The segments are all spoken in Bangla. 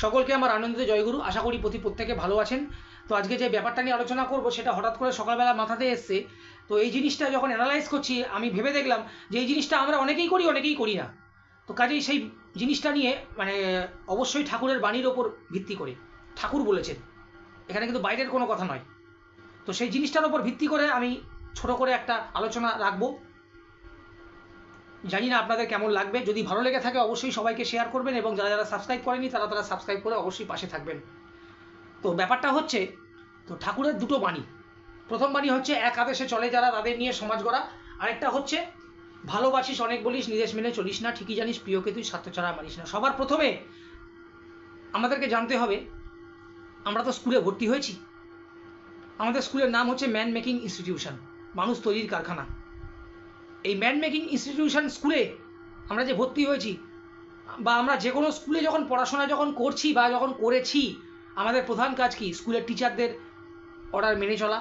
সকলকে আমার আনন্দিত জয়গুরু। আশা করি প্রত্যেকে ভালো আছেন। তো আজকে যে ব্যাপারটা নিয়ে আলোচনা করব সেটা হঠাৎ করে সকালবেলা মাথাতে এসছে। তো এই জিনিসটা যখন অ্যানালাইজ করছি আমি ভেবে দেখলাম যে এই জিনিসটা আমরা অনেকেই করি না। তো কাজেই সেই জিনিসটা নিয়ে মানে অবশ্যই ঠাকুরের বাণীর ওপর ভিত্তি করে ঠাকুর বলেছেন, এখানে কিন্তু বাইরের কোনো কথা নয়। তো সেই জিনিসটার ওপর ভিত্তি করে আমি ছোট করে একটা আলোচনা রাখবো। জানি না আপনাদের কেমন লাগবে। যদি ভালো লেগে থাকে অবশ্যই সবাইকে শেয়ার করবেন এবং যারা যারা সাবস্ক্রাইব করেনি তারা সাবস্ক্রাইব করে অবশ্যই পাশে থাকবেন। তো ব্যাপারটা হচ্ছে, তো ঠাকুরের দুটো বাণী। প্রথম বাণী হচ্ছে এক আদেশে চলে যারা তাদের নিয়ে সমাজ গড়া। আরেকটা হচ্ছে ভালোবাসিস অনেক বলিস নিদেশ মেনে চলিস না, ঠিকই জানিস প্রিয়কে তুই স্বার্থ ছাড়া মানিস না। সবার প্রথমে আমাদেরকে জানতে হবে আমরা তো স্কুলে ভর্তি হয়েছি। আমাদের স্কুলের নাম হচ্ছে ম্যান মেকিং ইনস্টিটিউশন, মানুষ তৈরির কারখানা। এই ম্যান মেকিং ইনস্টিটিউশন স্কুলে আমরা যে ভর্তি হয়েছি বা আমরা যে কোনো স্কুলে যখন পড়াশোনা যখন করছি বা যখন করেছি, আমাদের প্রধান কাজ কি? স্কুলের টিচারদের অর্ডার মেনে চলা।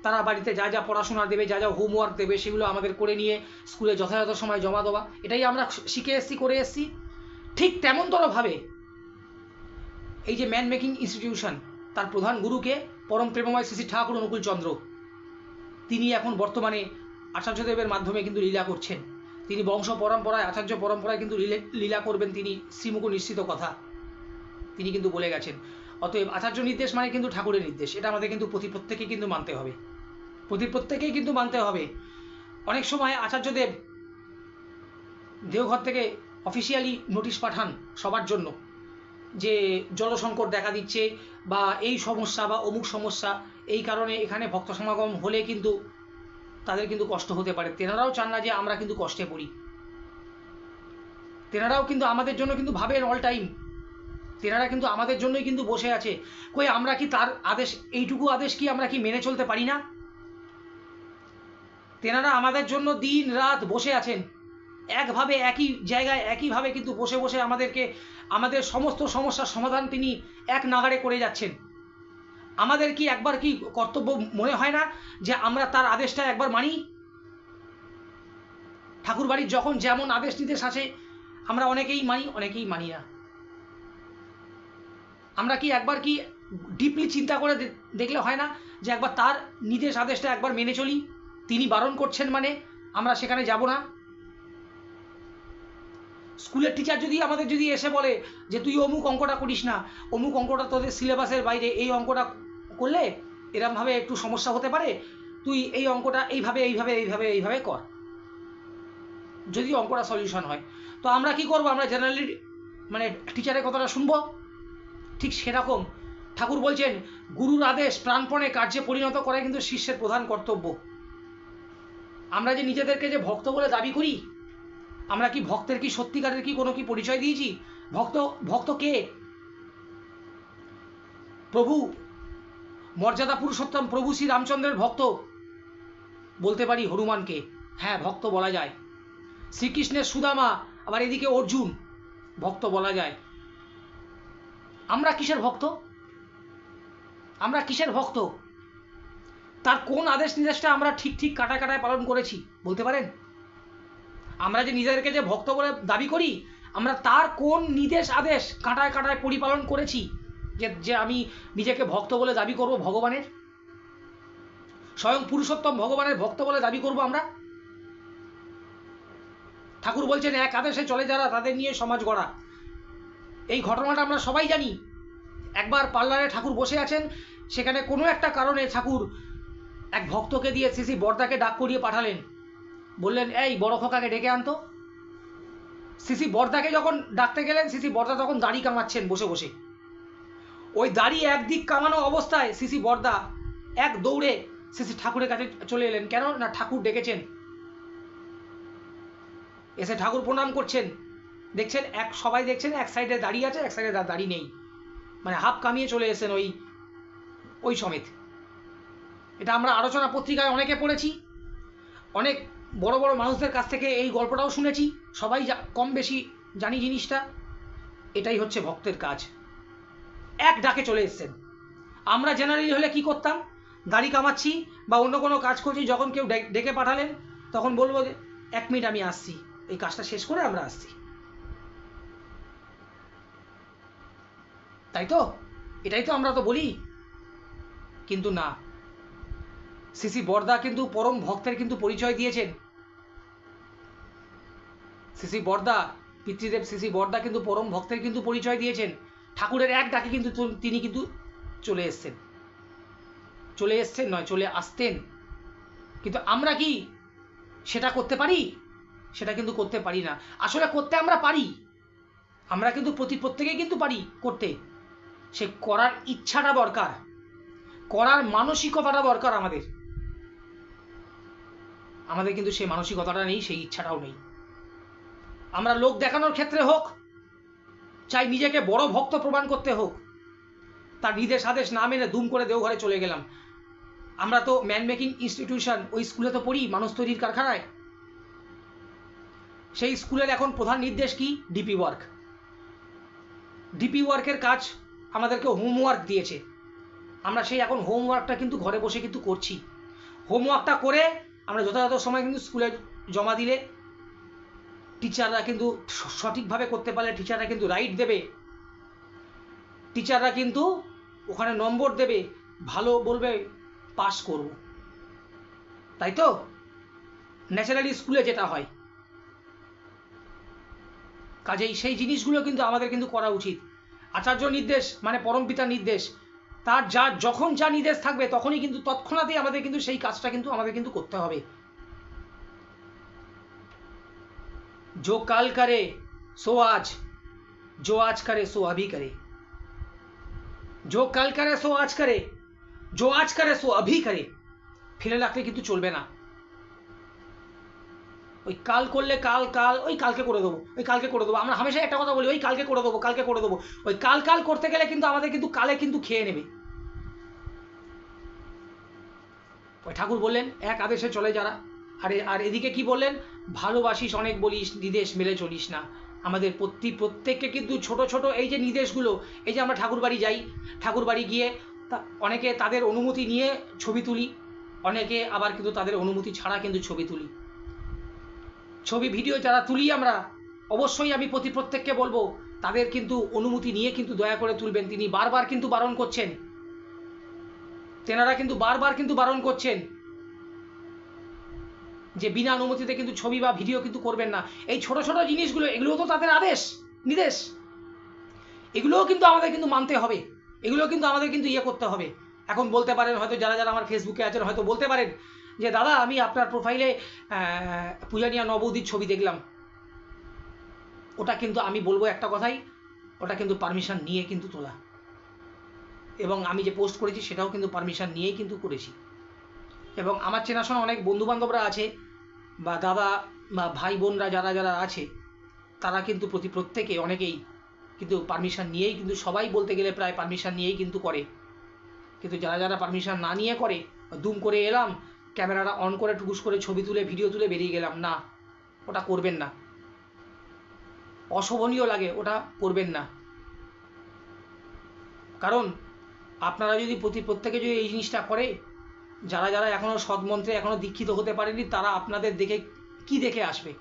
তারা বাড়িতে যা যা পড়াশোনা দেবে, যা যা হোমওয়ার্ক দেবে সেগুলো আমাদের করে নিয়ে স্কুলে যথাযথ সময় জমা দেওয়া। এটাই আমরা শিখে এসেছি, করে এসেছি। ঠিক তেমনতরভাবে এই যে ম্যান মেকিং ইনস্টিটিউশন, তার প্রধান গুরুকে পরম প্রেমময় শ্রী শ্রী ঠাকুর অনুকূল চন্দ্র, তিনি এখন বর্তমানে আচার্যদেবের মাধ্যমে কিন্তু লীলা করছেন। তিনি বংশ পরম্পরায় আচার্য পরম্পরায় কিন্তু লীলা করবেন, তিনি শ্রীমুখ নিশ্চিত কথা তিনি কিন্তু বলে গেছেন। অতএব আচার্য নির্দেশ মানে কিন্তু ঠাকুরের নির্দেশ, এটা আমাদের কিন্তু প্রত্যেকেই কিন্তু মানতে হবে, প্রত্যেকেই কিন্তু মানতে হবে। অনেক সময় আচার্যদেব দেওঘর থেকে অফিসিয়ালি নোটিশ পাঠান সবার জন্য যে জলসংকট দেখা দিচ্ছে বা এই সমস্যা বা অমুক সমস্যা, এই কারণে এখানে ভক্ত সমাগম হলে কিন্তু তাদের কিন্তু কষ্ট হতে পারে। তেনারাও চান না যে আমরা কিন্তু কষ্টে পড়ি। তেনারাও কিন্তু আমাদের জন্য কিন্তু ভাবেন অল টাইম। তেনারা কিন্তু আমাদের জন্যই কিন্তু বসে আছে। কই আমরা কি তার আদেশ, এইটুকু আদেশ কি আমরা কি মেনে চলতে পারি না? তেনারা আমাদের জন্য দিন রাত বসে আছেন একভাবে, একই জায়গায় একইভাবে কিন্তু বসে বসে আমাদেরকে আমাদের সমস্ত সমস্যার সমাধান তিনি এক নাগাড়ে করে যাচ্ছেন। আমাদের কি একবার কি কর্তব্য মনে হয় না যে আমরা তার আদেশটা একবার মানি? ঠাকুর বাড়ির যখন যেমন আদেশ নির্দেশ আছে আমরা অনেকেই মানি, অনেকেই মানি না। আমরা কি একবার কি ডিপলি চিন্তা করে দেখলে হয় না যে একবার তার নির্দেশ আদেশটা একবার মেনে চলি? তিনি বারণ করছেন মানে আমরা সেখানে যাব না? স্কুলের টিচার যদি আমাদের যদি এসে বলে যে তুই অমুক অঙ্কটা করিস না, অমুক অঙ্কটা তোদের সিলেবাসের বাইরে, এই অঙ্কটা করলে এরমভাবে একটু সমস্যা হতে পারে, তুই এই অঙ্কটা এইভাবে এইভাবে এইভাবে এইভাবে কর, যদি অঙ্কটা সলিউশন হয়। তো আমরা কি করব? আমরা জেনারেলি মানে টিচারের কথাটা শুনবো? ঠিক সেরকম ঠাকুর বলছেন গুরুর আদেশ প্রাণপণে কার্যে পরিণত করা কিন্তু শিষ্যের প্রধান কর্তব্য। আমরা যে নিজেদেরকে যে ভক্ত বলে দাবি করি, আমরা কি ভক্তের কি সত্যিকারের কি কোনো কি পরিচয় দিয়েছি? ভক্ত কে? প্রভু মর্যাদা পুরুষোত্তম প্রভু শ্রী রামচন্দ্রের ভক্ত বলতে পারি হনুমানকে, হ্যাঁ ভক্ত বলা যায়। শ্রীকৃষ্ণের সুদামা, আবার এদিকে অর্জুন, ভক্ত বলা যায়। আমরা কিসের ভক্ত? আমরা কিসের ভক্ত? তার কোন আদেশ নির্দেশটা আমরা ঠিক কাটায় পালন করেছি বলতে পারেন? আমরা যে নিজেদেরকে যে ভক্ত বলে দাবি করি, আমরা তার কোন নির্দেশ আদেশ কাটায় পরিপালন করেছি যে আমি নিজেকে ভক্ত বলে দাবি করব ভগবানের? স্বয়ং পুরুষোত্তম ভগবানের ভক্ত বলে দাবি করব আমরা? ঠাকুর বলছেন এক আদেশে চলে যারা তাদের নিয়ে সমাজ গড়া। এই ঘটনাটা আমরা সবাই জানি। একবার পার্লারে ঠাকুর বসে আছেন, সেখানে কোনো একটা কারণে ঠাকুর এক ভক্তকে দিয়ে শ্রী বর্দাকে ডাক করিয়ে পাঠালেন। বললেন এই বড় খোকাকে ডেকে আনতো। শ্রী বর্দাকে যখন ডাকতে গেলেন, শ্রী বর্দা তখন দাড়ি কামাচ্ছেন বসে বসে। ওই দাড়ি একদিক কামানো অবস্থায় শ্রী বর্দা এক দৌড়ে শ্রী ঠাকুরের কাছে চলে এলেন। কেন না ঠাকুর ডেকেছেন। এসে ঠাকুর প্রণাম করছেন, দেখছেন সবাই দেখছেন এক সাইডে দাঁড়িয়ে আছে, এক সাইডে দাড়ি নেই, মানে হাফ কামিয়ে চলে এসেছেন ওই সমেত। এটা আমরা আলোচনা পত্রিকায় অনেকে পড়েছি, অনেক বড় বড় মানুষদের কাছ থেকে এই গল্পটাও শুনেছি, সবাই কম বেশি জানি জিনিসটা। এটাই হচ্ছে ভক্তের কাজ। এক ডাকে চলে এসছেন। আমরা জেনারেলি হলে কি করতাম? দাড়ি কামাচ্ছি বা অন্য কোনো কাজ করছি, যখন কেউ ডেকে পাঠালেন তখন বলবো যে 1 মিনিট আমি আসছি, এই কাজটা শেষ করে আমরা আসছি। তাই তো? এটাই তো আমরা তো বলি, কিন্তু না। শ্রী বরদা কিন্তু পরম ভক্তের কিন্তু পরিচয় দিয়েছেন। শ্রী বরদা, পিতৃদেব শ্রী বরদা কিন্তু পরম ভক্তের কিন্তু পরিচয় দিয়েছেন। ঠাকুরের এক ডাকে কিন্তু তিনি কিন্তু চলে এসছেন, নয় চলে আসতেন। কিন্তু আমরা কি সেটা করতে পারি? সেটা কিন্তু করতে পারি না। আসলে করতে আমরা পারি, আমরা কিন্তু প্রত্যেকেই কিন্তু পারি করতে। সে করার ইচ্ছাটা দরকার, করার মানসিকতাটা দরকার আমাদের কিন্তু সেই মানসিকতাটা নেই, সেই ইচ্ছাটাও নেই। আমরা লোক দেখানোর ক্ষেত্রে হোক, চাই নিজেকে বড় ভক্ত প্রমাণ করতে হোক, তার নির্দেশ আদেশ না মেনে দুম করে দেওঘরে চলে গেলাম। আমরা তো ম্যান মেকিং ইনস্টিটিউশন, ওই স্কুলে তো পড়ি, মানুষ তৈরির কারখানায়। সেই স্কুলের এখন প্রধান নির্দেশ কি? DP work. ডিপি ওয়ার্কের কাজ আমাদেরকে হোমওয়ার্ক দিয়েছে, আমরা সেই এখন হোমওয়ার্কটা কিন্তু ঘরে বসে কিন্তু করছি। হোমওয়ার্কটা করে আমরা যথাযথ সময় কিন্তু স্কুলে জমা দিলে টিচাররা কিন্তু সঠিকভাবে করতে পারলে টিচাররা কিন্তু রাইট দেবে, টিচাররা কিন্তু ওখানে নম্বর দেবে, ভালো বলবে, পাস করব। তাই তো ন্যাচারালি স্কুলে যেটা হয়। কাজেই সেই জিনিসগুলো কিন্তু আমাদের কিন্তু করা উচিত। আচার্য নির্দেশ মানে পরমপিতার নির্দেশ, তার যখন যা নির্দেশ থাকবে তখনই কিন্তু তৎক্ষণাৎই আমাদের কিন্তু সেই কাজটা কিন্তু আমাদের কিন্তু করতে হবে। जो काल करे सो आज, जो आज करे सो अभी करे, जो काल करे सो आज करे, जो आज करे सो अभी करे। ফেলে রাখলে কিন্তু চলবে না। ওই কাল করলে কাল ওই কালকে করে দেবো, ওই কালকে করে দেবো, আমরা হামেশা একটা কথা বলি, ওই কালকে করে দেবো, কালকে করে দেবো। ওই কাল করতে গেলে কিন্তু আমাদের কিন্তু কালে কিন্তু খেয়ে নেবে। ওই ঠাকুর বললেন এক আদেশে চলে যারা, আর এদিকে কি বললেন? ভালোবাসিস অনেক বলিস, নির্দেশ মেলে চলিস না। আমাদের প্রত্যেককে কিন্তু ছোট ছোট এই যে নির্দেশগুলো, এই যে আমরা ঠাকুর বাড়ি যাই, ঠাকুর বাড়ি গিয়ে অনেকে তাদের অনুমতি নিয়ে ছবি তুলি, অনেকে আবার কিন্তু তাদের অনুমতি ছাড়া কিন্তু ছবি তুলি। ছবি ভিডিও যারা তুলি আমরা, অবশ্যই আমি প্রত্যেককে বলবো তাদের কিন্তু অনুমতি নিয়ে কিন্তু দয়া করে তুলবেন। তিনি বারবার কিন্তু বারণ করছেন, তেনারা কিন্তু বারবার কিন্তু বারণ করছেন যে বিনা অনুমতিতে কিন্তু ছবি বা ভিডিও কিন্তু করবেন না। এই ছোট ছোট জিনিসগুলো, এগুলো তো তাদের আদেশ নির্দেশ, এগুলোও কিন্তু আমাদের কিন্তু মানতে হবে, এগুলো কিন্তু আমাদের কিন্তু ইয়ে করতে হবে। এখন বলতে পারেন হয়তো যারা যারা আমার ফেসবুকে আছেন হয়তো বলতে পারেন যে দাদা আমি আপনার প্রোফাইলে পূজানিয়া নবৌদির ছবি দেখলাম। ওটা কিন্তু আমি বলবো একটা কথাই, ওটা কিন্তু পারমিশন নিয়ে কিন্তু তোলা, এবং আমি যে পোস্ট করেছি সেটাও কিন্তু পারমিশন নিয়েই কিন্তু করেছি। এবং আমার চেনাশোনা অনেক বন্ধুবান্ধবরা আছে বা দাদা বা ভাই বোনরা যারা যারা আছে, তারা কিন্তু প্রত্যেকে অনেকেই কিন্তু পারমিশন নিয়েই কিন্তু, সবাই বলতে গেলে প্রায় পারমিশন নিয়েই কিন্তু করে। কিন্তু যারা যারা পারমিশন না নিয়ে করে, দুম করে এলাম, ক্যামেরাটা অন করে টুকুস করে ছবি তুলে ভিডিও তুলে বেরিয়ে গেলাম, না, ওটা করবেন না, অশোভনীয় লাগে, ওটা করবেন না। কারণ আপনারা যদি প্রত্যেকে যদি এই জিনিসটা করে, যারা যারা এখনো সৎমন্ত্রে এখনো দীক্ষিত হতে পারেনি, তারা আপনাদের দেখে কি দেখে আসবে?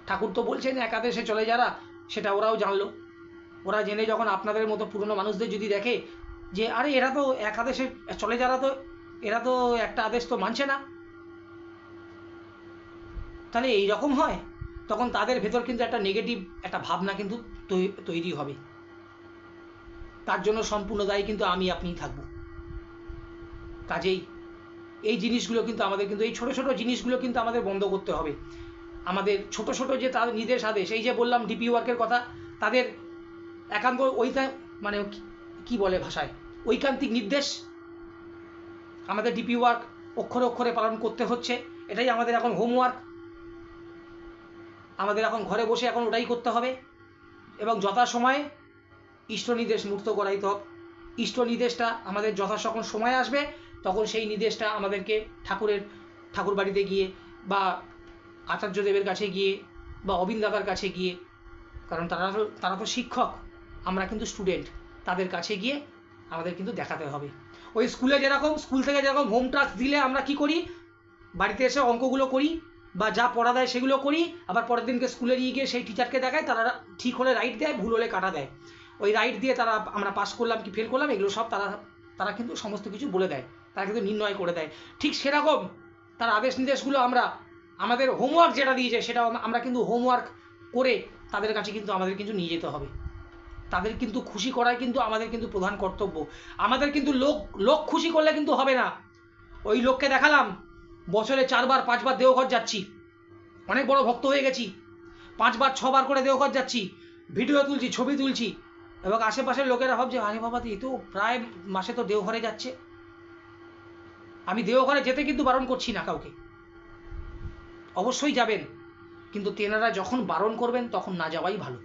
ঠাকুর তো বলছেন একাদশে চলে যারা, সেটা ওরাও জানলো। ওরা জেনে যখন আপনাদের মতো পুরনো মানুষদের যদি দেখে যে আরে এরা তো একাদশে চলে যারা, তো এরা তো একটা আদেশ তো মানছে না, তাহলে এই রকম হয়, তখন তাদের ভেতর কিন্তু একটা নেগেটিভ একটা ভাবনা কিন্তু তৈরি হবে। তার জন্য সম্পূর্ণ দায়ী কিন্তু আমি আপনিই থাকবো। কাজেই এই জিনিসগুলো কিন্তু আমাদের কিন্তু, এই ছোট ছোট জিনিসগুলো কিন্তু আমাদের বন্ধ করতে হবে। আমাদের ছোট ছোট যে তাদের নির্দেশ আদেশ, এই যে বললাম ডিপি ওয়ার্কের কথা, তাদের একান্ত মানে কি বলে ভাষায়, ঐকান্তিক নির্দেশ আমাদের ডিপি ওয়ার্ক অক্ষরে অক্ষরে পালন করতে হচ্ছে। এটাই আমাদের এখন হোমওয়ার্ক, আমাদের এখন ঘরে বসে এখন ওটাই করতে হবে। এবং যথাসময়ে ইষ্ট নির্দেশ মুক্ত করাইতে হবে। ইষ্ট নির্দেশটা আমাদের যখন সময় আসবে, তখন সেই নির্দেশটা আমাদেরকে ঠাকুর বাড়িতে গিয়ে বা আচার্যদেবের কাছে গিয়ে বা অবিন দাদার কাছে গিয়ে, কারণ তারা তো শিক্ষক, আমরা কিন্তু স্টুডেন্ট, তাদের কাছে গিয়ে আমাদের কিন্তু দেখাতে হবে। ওই স্কুল থেকে যেরকম হোম টাস্ক দিলে আমরা কি করি, বাড়িতে এসে অঙ্কগুলো করি বা যা পড়া দেয় সেগুলো করি, আবার পরের দিনকে স্কুলে নিয়ে গিয়ে সেই টিচারকে দেখায়, তারা ঠিক হলে রাইট দেয়, ভুল হলে কাটা দেয়। ওই রাইট দিয়ে তারা আমরা পাস করলাম কি ফেল করলাম এগুলো সব তারা কিন্তু সমস্ত কিছু বলে দেয়, তারা কিন্তু নির্ণয় করে দেয়। ঠিক সেরকম তার আদেশ নির্দেশগুলো আমরা আমাদের হোমওয়ার্ক যেটা দিয়েছে সেটাও আমরা কিন্তু হোমওয়ার্ক করে তাদের কাছে কিন্তু আমাদের কিন্তু নিয়ে যেতে হবে। তাদের কিন্তু খুশি করাই কিন্তু আমাদের কিন্তু প্রধান কর্তব্য। আমাদের কিন্তু লোক খুশি করলে কিন্তু হবে না। ওই লোককে দেখালাম বছরে 4 বার 5 বার দেওঘর যাচ্ছি, অনেক বড় ভক্ত হয়ে গেছি, 5 বার 6 বার করে দেওঘর যাচ্ছি, ভিডিও তুলছি, ছবি তুলছি, এবং আশেপাশের লোকেরা ভাবছে আরে বাবা এ তো প্রায় মাসে তো দেওঘরে যাচ্ছে। আমি দেওঘরে যেতে কিন্তু বারণ করছি না কাউকে, অবশ্যই যাবেন, কিন্তু তেনারা যখন বারণ করবেন তখন না যাওয়াই ভালো।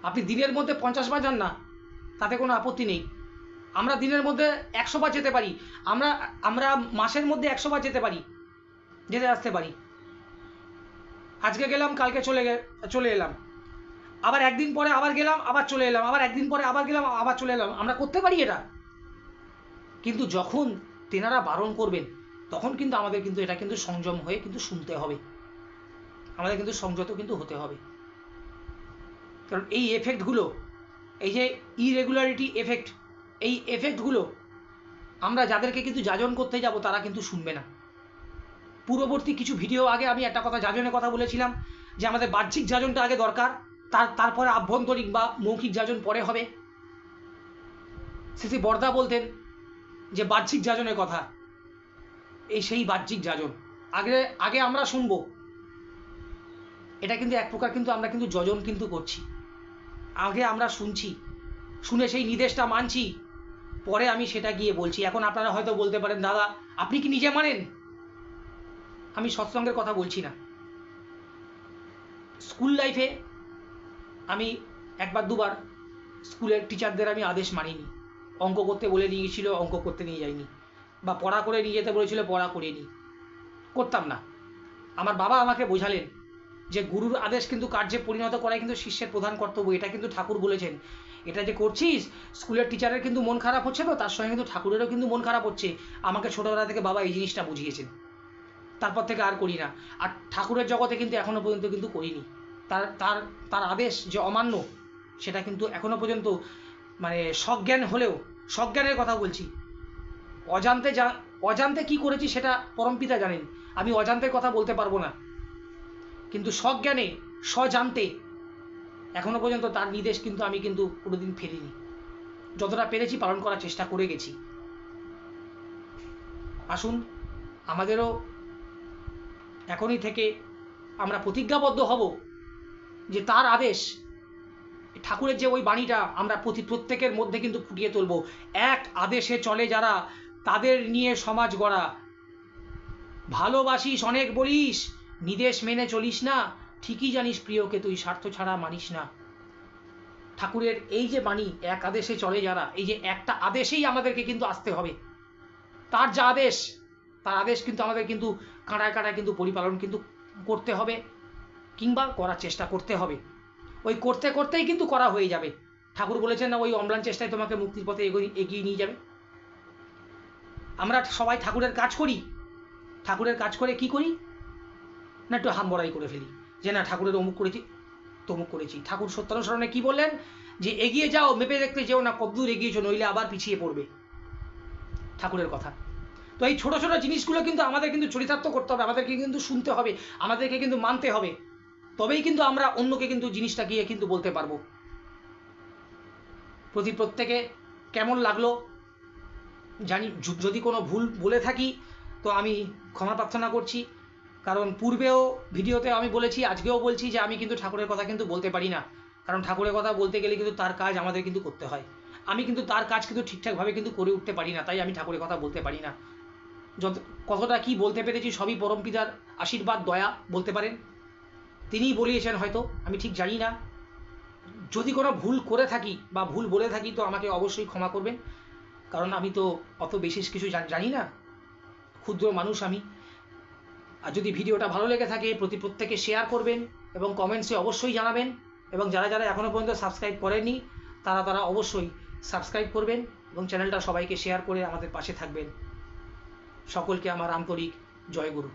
আপনি দিনের মধ্যে 50 বার যান না, তাতে কোনো আপত্তি নেই। আমরা দিনের মধ্যে 100 বার যেতে পারি, আমরা মাসের মধ্যে 100 বার যেতে আসতে পারি। আজকে গেলাম, কালকে চলে এলাম, আবার একদিন পরে আবার গেলাম, আবার চলে এলাম, আবার একদিন পরে আবার গেলাম, আবার চলে এলাম। আমরা করতে পারি এটা, কিন্তু যখন তেনারা বারণ করবেন তখন কিন্তু আমাদের কিন্তু এটা কিন্তু সংযম হয়ে কিন্তু শুনতে হবে, আমাদের কিন্তু সংযত কিন্তু হতে হবে। কারণ এই এফেক্টগুলো, এই যে ইরেগুলারিটি এফেক্ট, এই এফেক্টগুলো আমরা যাদেরকে কিন্তু যাজন করতে যাব তারা কিন্তু শুনবে না। পূর্ববর্তী কিছু ভিডিও আগে আমি একটা কথা যাজনের কথা বলেছিলাম যে আমাদের বাহ্যিক যাজনটা আগে দরকার, তারপরে আভ্যন্তরিক বা মৌখিক যাজন পরে হবে। শ্রী বরদা বলতেন যে বাহ্যিক যাজনের কথা, সেই বাহ্যিক যাজন আগে আমরা শুনবো। এটা কিন্তু এক প্রকার কিন্তু আমরা কিন্তু যজন কিন্তু করছি। আগে আমরা শুনছি, শুনে সেই নির্দেশটা মানছি, পরে আমি সেটা গিয়ে বলছি। এখন আপনারা হয়তো বলতে পারেন দাদা আপনি কি নিজে মানেন? আমি সৎসঙ্গের কথা বলছি না। স্কুল লাইফে আমি একবার দুবার স্কুলের টিচারদের আমি আদেশ মানিনি। অঙ্ক করতে বলে নিয়ে গেছিল, অঙ্ক করতে নিয়ে যাইনি, বা পড়া করে নিয়ে যেতে বলেছিল, পড়া করিনি, করতাম না। আমার বাবা আমাকে বোঝালেন যে গুরুর আদেশ কিন্তু কার্যে পরিণত করাই কিন্তু শিষ্যের প্রধান কর্তব্য। এটা কিন্তু ঠাকুর বলেছেন। এটা যে করছিস, স্কুলের টিচারের কিন্তু মন খারাপ হচ্ছে, তো তার সঙ্গে কিন্তু ঠাকুরেরও কিন্তু মন খারাপ হচ্ছে। আমাকে ছোটবেলা থেকে বাবা এই জিনিসটা বুঝিয়েছেন, তারপর থেকে আর করি না। আর ঠাকুরের জগতে কিন্তু এখনো পর্যন্ত কিন্তু করিনি। তার আদেশ যে অমান্য, সেটা কিন্তু এখনো পর্যন্ত মানে সজ্ঞান হলেও, সজ্ঞানের কথা বলছি, অজান্তে কি করেছি সেটা পরমপিতা জানেন, আমি অজান্তের কথা বলতে পারবো না, কিন্তু সজ্ঞানে স্বজান্তে এখনো পর্যন্ত তার নির্দেশ কিন্তু আমি কিন্তু কোনোদিন ফেলিনি। যতটা পেরেছি পালন করার চেষ্টা করে গেছি। আসুন আমাদেরও এখনই থেকে আমরা প্রতিজ্ঞাবদ্ধ হব যে তার আদেশ, ঠাকুরের যে ওই বাণীটা আমরা প্রত্যেকের মধ্যে কিন্তু ফুটিয়ে তুলব। এক আদেশে চলে যারা, তাদের নিয়ে সমাজ গড়া। ভালোবাসিস অনেক বলিস, নির্দেশ মেনে চলিস না, ঠিকই জানিস প্রিয়কে তুই স্বার্থ ছাড়া মানিস না। ঠাকুরের এই যে বাণী, এক আদেশে চলে যারা, এই যে একটা আদেশেই আমাদেরকে কিন্তু আসতে হবে। তার যা আদেশ, তার আদেশ কিন্তু আমাদের কিন্তু কাঁটায় কাঁটায় কিন্তু পরিপালন কিন্তু করতে হবে, কিংবা করার চেষ্টা করতে হবে। ওই করতে করতেই কিন্তু করা হয়ে যাবে। ঠাকুর বলেছেন না, ওই অম্লান চেষ্টায় তোমাকে মুক্তির পথে এগিয়ে নিয়ে যাবে। আমরা সবাই ঠাকুরের কাজ করি, ঠাকুরের কাজ করে কি করি না, একটু হামবড়াই করে ফেলি যে না ঠাকুরের অমুক করেছি তমুক করেছি। ঠাকুর সত্যানুসরণে কি বললেন যে এগিয়ে যাও, মেপে দেখতে যেও না কতদূর এগিয়েছো, নইলে আবার পিছিয়ে পড়বে, ঠাকুরের কথা। তো এই ছোট ছোট জিনিসগুলো কিন্তু আমাদের কিন্তু চরিতার্থ করতে হবে, আমাদেরকে কিন্তু শুনতে হবে, আমাদেরকে কিন্তু মানতে হবে, তবেই কিন্তু আমরা অন্যকে কিন্তু জিনিসটা গিয়ে কিন্তু বলতে পারবো। প্রত্যেকে কেমন লাগলো জানি, যদি কোনো ভুল বলে থাকি তো আমি ক্ষমা প্রার্থনা করছি। কারণ পূর্বেও ভিডিওতে আমি বলেছি, আজকেও বলছি যে আমি কিন্তু ঠাকুরের কথা কিন্তু বলতে পারি না। কারণ ঠাকুরের কথা বলতে গেলে কিন্তু তার কাজ আমাদের কিন্তু করতে হয়। আমি কিন্তু তার কাজ কিন্তু ঠিকঠাকভাবে কিন্তু করে উঠতে পারি না, তাই আমি ঠাকুরের কথা বলতে পারি না। কতটা কি বলতে পেরেছি সবই পরমপিতার আশীর্বাদ, দয়া বলতে পারেন, তিনিই বলিয়েছেন হয়তো, আমি ঠিক জানি না। যদি কোনো ভুল করে থাকি বা ভুল বলে থাকি তো আমাকে অবশ্যই ক্ষমা করবেন, কারণ আমি তো অত বিশেষ কিছু জানি না, ক্ষুদ্র মানুষ আমি। আর যদি ভিডিওটা ভালো লেগে থাকে প্রত্যেকে শেয়ার করবেন এবং কমেন্টসে অবশ্যই জানাবেন, এবং যারা যারা এখনও পর্যন্ত সাবস্ক্রাইব করেননি তারা অবশ্যই সাবস্ক্রাইব করবেন এবং চ্যানেলটা সবাইকে শেয়ার করে আমাদের পাশে থাকবেন। সকলকে আমার আন্তরিক জয় গুরু।